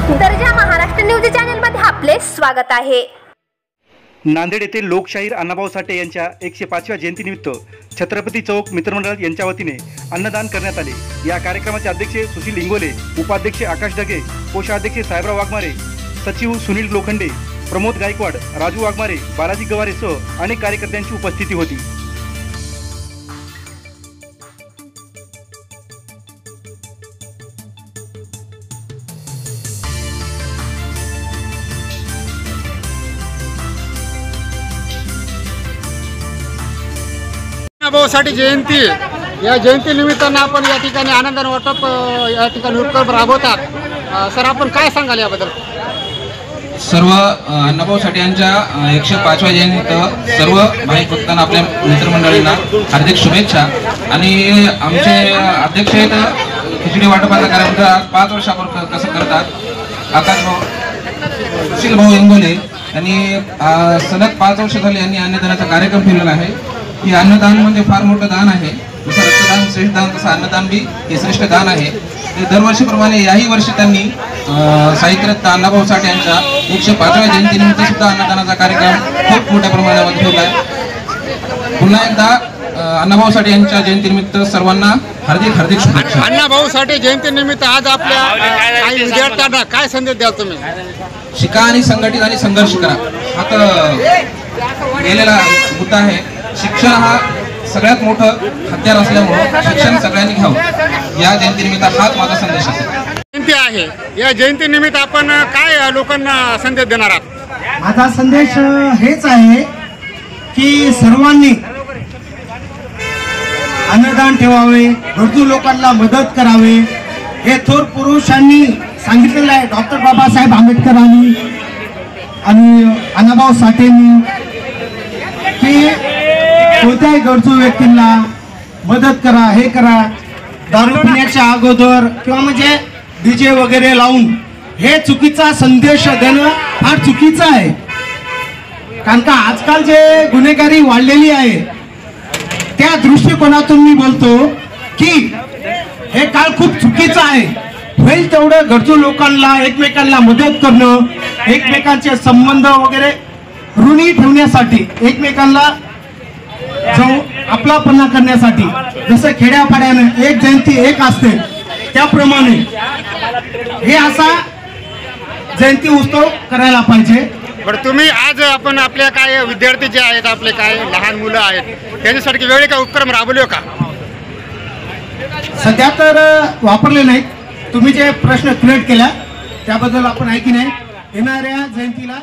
दर्जा Maharashtra news channel मध्ये आपले स्वागत आहे। नांदेड येथे लोकशाहीर अण्णाभाऊ साठे यांच्या 105व्या जयंतीनिमित्त छत्रपती चौक मित्रमंडळ यांच्या वतीने अन्नदान करण्यात आले। या कार्यक्रमाचे अध्यक्ष सुशील इंगोले, उपाध्यक्ष आकाश ढगे, कोषाध्यक्ष साहेबराव वाघमारे, सचिव सुनील लोखंडे, प्रमोद गायकवाड, राजू वाघमारे, बालाजी गवारे सह अनेक कार्यकर्त्यांची उपस्थिती होती। अण्णाभाऊ साठे जयंती, या जयंती निमित्तानं आपण या ठिकाणी आनंदाने वाटप या ठिकाणी उपक्रम राबवतात। सर, आपण काय सांगाल याबद्दल? सर्व अण्णाभाऊ साठे यांच्या 105व्या जयंतीनिमित्त सर्व भाविक भक्तांना, आपल्या मित्रमंडळींना हार्दिक शुभेच्छा। आणि आमचे अध्यक्ष आहेत खिचडी वाटपाचा कार्यक्रम आज 5 वर्षापूर्वी कसं करतात आकाश भाऊ, सुशील भाऊ इंगोले यांनी सलग 5 वर्ष झाले यांनी अन्नदानाचा कार्यक्रम ठेवलेला आहे। हे अन्नदान म्हणजे फार मोठं दान आहे। जसं रक्तदान श्रेष्ठ दान, तसं अन्नदान बी हे श्रेष्ठ दान आहे। ते दरवर्षीप्रमाणे याही वर्षी त्यांनी साहित्यरत्न अण्णाभाऊ साठे यांच्या 105व्या जयंतीनिमित्त सुद्धा अन्नदानाचा कार्यक्रम खूप मोठ्या प्रमाणावर ठेवला आहे। पुन्हा एकदा अण्णाभाऊ साठे यांच्या जयंतीनिमित्त सर्वांना हार्दिक हार्दिक शुभेच्छा। अण्णाभाऊ साठे जयंतीनिमित्त आज आपल्या काही विद्यार्थ्यांना काय संदेश द्याल तुम्ही? शिका आणि संघटित आणि संघर्ष करा, हा तर गेलेला मुद्दा आहे। शिक्षण हा सगळ्यात मोठं हत्यार असल्यामुळे शिक्षण सगळ्यांनी घ्यावं, या जयंतीनिमित्त हाच माझा संदेश असेल। जयंती आहे, या जयंतीनिमित्त आपण काय लोकांना संदेश देणार आहात? माझा संदेश हेच आहे की सर्वांनी अन्नदान ठेवावे, गरजू लोकांना मदत करावे। हे थोर पुरुषांनी सांगितलेलं आहे, डॉक्टर बाबासाहेब आंबेडकरांनी आणि अण्णाभाऊ साठेंनी, की कोणत्याही गरजू व्यक्तींना मदत करा, हे करा। दारू पिण्याच्या अगोदर किंवा म्हणजे डीजे वगैरे लावून हे चुकीचा संदेश देणं फार चुकीचं आहे। कारण का आजकाल जे गुन्हेगारी वाढलेली आहे त्या दृष्टिकोनातून मी बोलतो की हे काळ खूप चुकीचं आहे। होईल तेवढं गरजू लोकांना, एकमेकांना मदत करणं, एकमेकांचे संबंध वगैरे ऋणी ठेवण्यासाठी, एकमेकांना जो आपलापणा करण्यासाठी, जसं खेड्यापाड्यानं एक जयंती एक असते त्याप्रमाणे हे असा जयंती उत्सव करायला पाहिजे। बरं, तुम्ही आज आपण आपल्या काय विद्यार्थी जे आहेत, आपले काय लहान मुलं आहेत, त्यांच्यासाठी वेगळे काय उपक्रम राबवले का? सध्या तर वापरले नाहीत। तुम्ही जे प्रश्न क्रिएट केला त्याबद्दल आपण आहे की नाही येणाऱ्या जयंतीला